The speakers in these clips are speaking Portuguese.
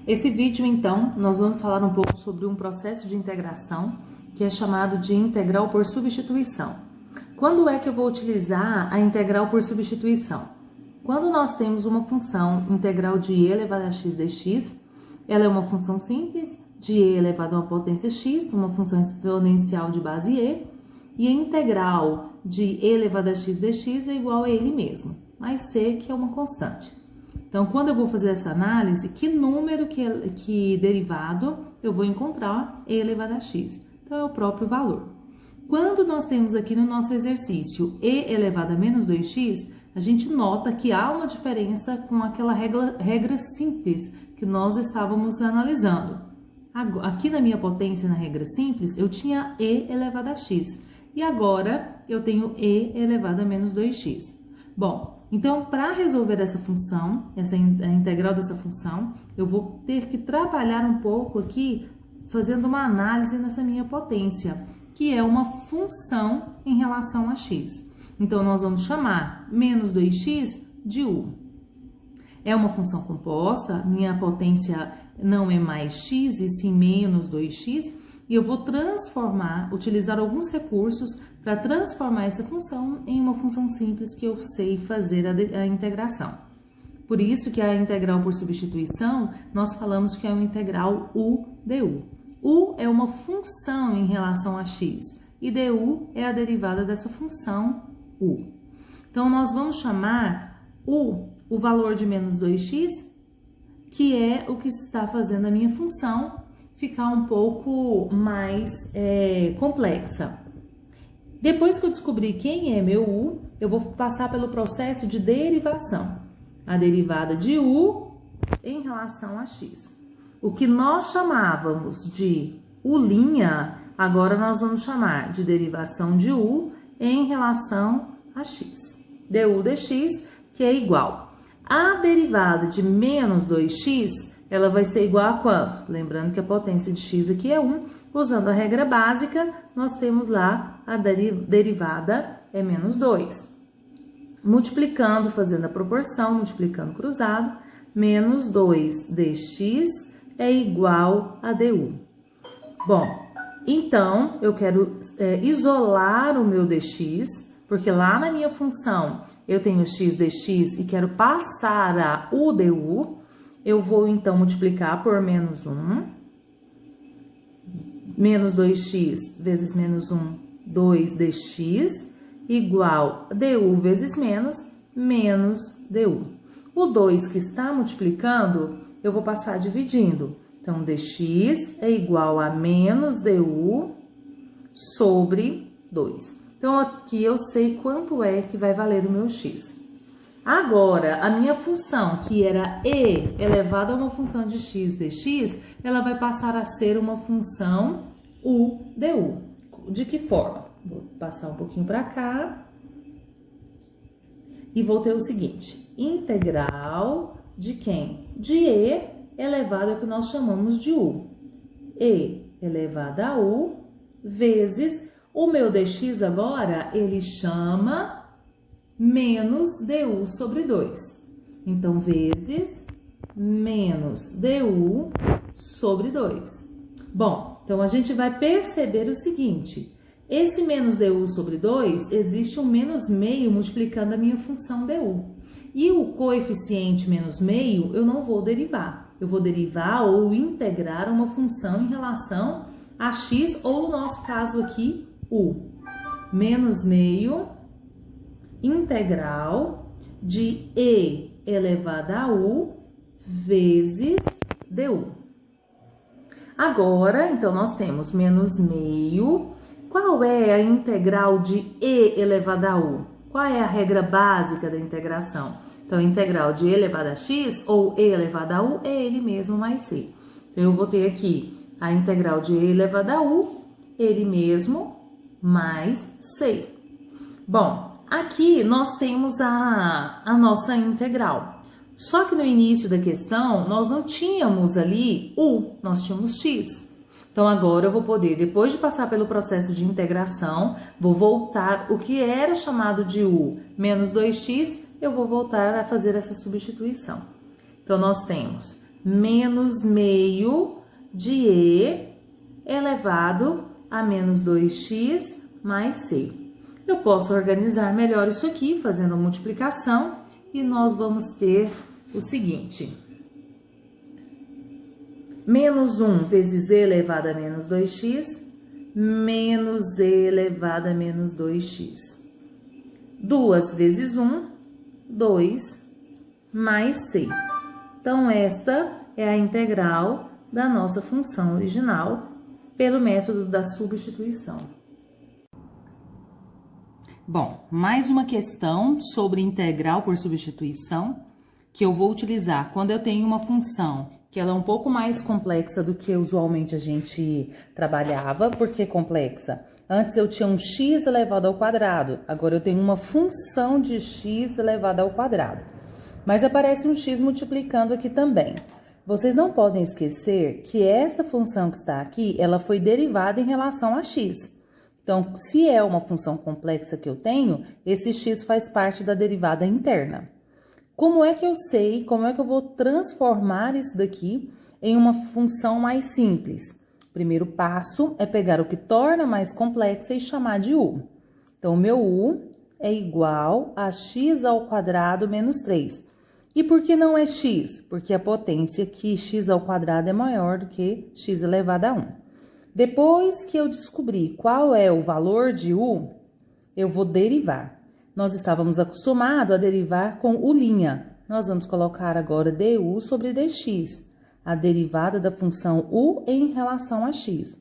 Esse vídeo, então, nós vamos falar um pouco sobre um processo de integração que é chamado de integral por substituição. Quando é que eu vou utilizar a integral por substituição? Quando nós temos uma função integral de e elevado a x dx, ela é uma função simples de e elevado a uma potência x, uma função exponencial de base e a integral de e elevado a x dx é igual a ele mesmo, mais c, que é uma constante. Então, quando eu vou fazer essa análise, que número, que derivado eu vou encontrar e elevado a x? Então, é o próprio valor. Quando nós temos aqui no nosso exercício e elevado a menos 2x, a gente nota que há uma diferença com aquela regra simples que nós estávamos analisando. Aqui na minha potência, na regra simples, eu tinha e elevado a x. E agora, eu tenho e elevado a menos 2x. Bom, então, para resolver essa função, a integral dessa função, eu vou ter que trabalhar um pouco aqui, fazendo uma análise nessa minha potência, que é uma função em relação a x. Então, nós vamos chamar menos 2x de u. É uma função composta, minha potência não é mais x e sim menos 2x, e eu vou utilizar alguns recursos para transformar essa função em uma função simples que eu sei fazer a integração. Por isso que a integral por substituição, nós falamos que é uma integral u du. U é uma função em relação a x e du é a derivada dessa função u. Então, nós vamos chamar o valor de menos 2x, que é o que está fazendo a minha função ficar um pouco mais complexa. Depois que eu descobrir quem é meu u, eu vou passar pelo processo de derivação. A derivada de u em relação a x. O que nós chamávamos de u', agora nós vamos chamar de derivação de u em relação a x. Du dx, que é igual. A derivada de menos 2x, ela vai ser igual a quanto? Lembrando que a potência de x aqui é 1. Usando a regra básica, nós temos lá a derivada é menos 2. Multiplicando, fazendo a proporção, multiplicando cruzado, menos 2 dx é igual a du. Bom, então, eu quero isolar o meu dx, porque lá na minha função eu tenho x dx e quero passar a u du. Eu vou, então, multiplicar por menos 1. Menos 2x vezes menos 1, 2 dx, igual a du vezes menos du. O 2 que está multiplicando, eu vou passar dividindo. Então, dx é igual a menos du sobre 2. Então, aqui eu sei quanto é que vai valer o meu x. Agora, a minha função, que era e elevado a uma função de x dx, ela vai passar a ser uma função u du. De que forma? Vou passar um pouquinho para cá. E vou ter o seguinte, integral de quem? De e elevado ao que nós chamamos de u. E elevado a u vezes o meu dx agora, ele chama menos du sobre 2. Então, vezes menos du sobre 2. Bom, então a gente vai perceber o seguinte, esse menos du sobre 2, existe um menos meio multiplicando a minha função du. E o coeficiente menos meio, eu não vou derivar. Eu vou derivar ou integrar uma função em relação a x, ou no nosso caso aqui, u. Menos meio integral de e elevado a u vezes du. Agora, então, nós temos menos meio. Qual é a integral de e elevado a u? Qual é a regra básica da integração? Então, a integral de e elevado a x ou e elevado a u é ele mesmo mais c. Então, eu vou ter aqui a integral de e elevado a u, ele mesmo mais c. Bom, aqui nós temos a nossa integral. Só que no início da questão, nós não tínhamos ali u, nós tínhamos x. Então, agora eu vou poder, depois de passar pelo processo de integração, vou voltar, o que era chamado de u menos 2x, eu vou voltar a fazer essa substituição. Então, nós temos menos meio de e elevado a menos 2x mais c. Eu posso organizar melhor isso aqui fazendo a multiplicação e nós vamos ter o seguinte: menos 1 vezes e elevado a menos 2x, menos e elevado a menos 2x. 2 vezes 1, 2, mais c. Então, esta é a integral da nossa função original pelo método da substituição. Bom, mais uma questão sobre integral por substituição que eu vou utilizar quando eu tenho uma função que ela é um pouco mais complexa do que usualmente a gente trabalhava. Por que complexa? Antes eu tinha um x elevado ao quadrado, agora eu tenho uma função de x elevado ao quadrado. Mas aparece um x multiplicando aqui também. Vocês não podem esquecer que essa função que está aqui, ela foi derivada em relação a x. Então, se é uma função complexa que eu tenho, esse x faz parte da derivada interna. Como é que eu sei, como é que eu vou transformar isso daqui em uma função mais simples? O primeiro passo é pegar o que torna mais complexa e chamar de u. Então, o meu u é igual a x ao quadrado menos 3. E por que não é x? Porque a potência aqui, x ao quadrado, é maior do que x elevado a 1. Depois que eu descobrir qual é o valor de u, eu vou derivar. Nós estávamos acostumados a derivar com u'. Nós vamos colocar agora du sobre dx, a derivada da função u em relação a x.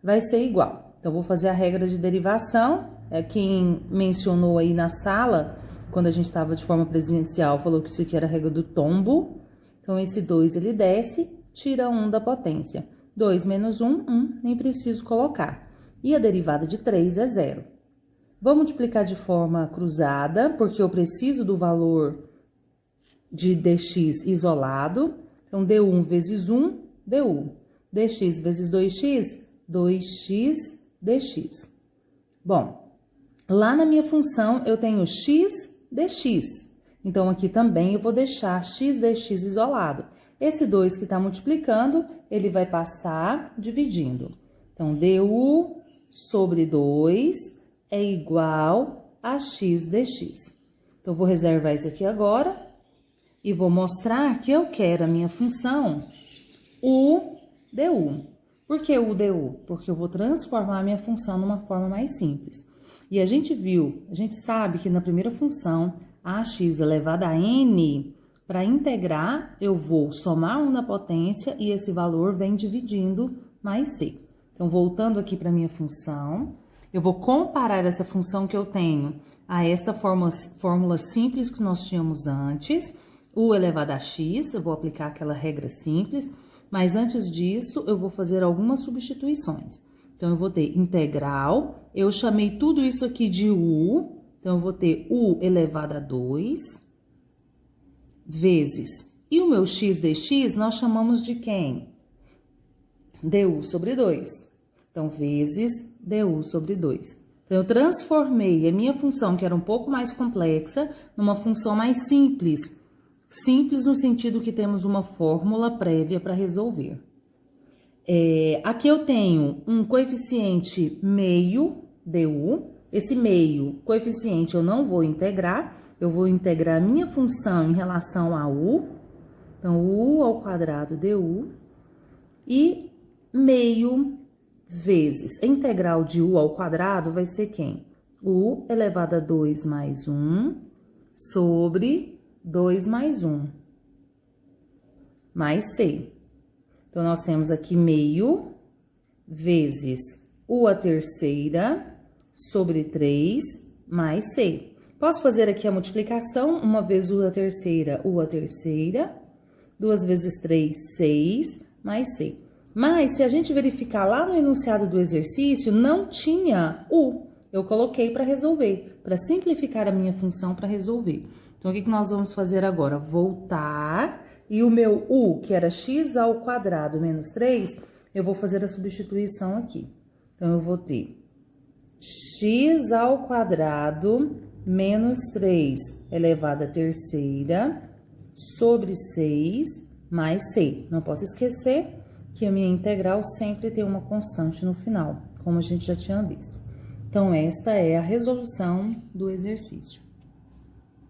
Vai ser igual. Então, vou fazer a regra de derivação. Quem mencionou aí na sala, quando a gente estava de forma presencial, falou que isso aqui era a regra do tombo. Então, esse 2 ele desce, tira 1 da potência. 2 menos 1, 1, nem preciso colocar. E a derivada de 3 é 0. Vou multiplicar de forma cruzada, porque eu preciso do valor de dx isolado. Então, d1 vezes 1, du. dx vezes 2x, 2x dx. Bom, lá na minha função eu tenho x dx. Então, aqui também eu vou deixar x dx isolado. Esse 2 que está multiplicando, ele vai passar dividindo. Então, du sobre 2 é igual a x dx. Então, vou reservar isso aqui agora e vou mostrar que eu quero a minha função u du. Por que u du? Porque eu vou transformar a minha função numa forma mais simples. E a gente sabe que na primeira função, ax elevado a n, para integrar, eu vou somar 1 na potência e esse valor vem dividindo mais c. Então, voltando aqui para a minha função, eu vou comparar essa função que eu tenho a esta fórmula simples que nós tínhamos antes, u elevado a x, eu vou aplicar aquela regra simples, mas antes disso, eu vou fazer algumas substituições. Então, eu vou ter integral, eu chamei tudo isso aqui de u, então, eu vou ter u elevado a 2, vezes. E o meu x dx nós chamamos de quem? Du sobre 2. Então, vezes du sobre 2. Então, eu transformei a minha função, que era um pouco mais complexa, numa função mais simples. Simples no sentido que temos uma fórmula prévia para resolver. Aqui eu tenho um coeficiente meio, du. Esse meio coeficiente eu não vou integrar. Eu vou integrar a minha função em relação a u. Então, u ao quadrado du. E meio vezes. A integral de u ao quadrado vai ser quem? U elevado a 2 mais 1 sobre 2 mais 1. Mais c. Então, nós temos aqui meio vezes u a terceira sobre 3 mais c. Posso fazer aqui a multiplicação, uma vez u a terceira, 2 vezes 3, 6, mais c. Mas, se a gente verificar lá no enunciado do exercício, não tinha u. Eu coloquei para resolver, para simplificar a minha função para resolver. Então, o que nós vamos fazer agora? Voltar, e o meu u, que era x ao quadrado menos 3, eu vou fazer a substituição aqui. Então, eu vou ter x ao quadrado menos 3 elevado à terceira sobre 6 mais C. Não posso esquecer que a minha integral sempre tem uma constante no final, como a gente já tinha visto. Então, esta é a resolução do exercício.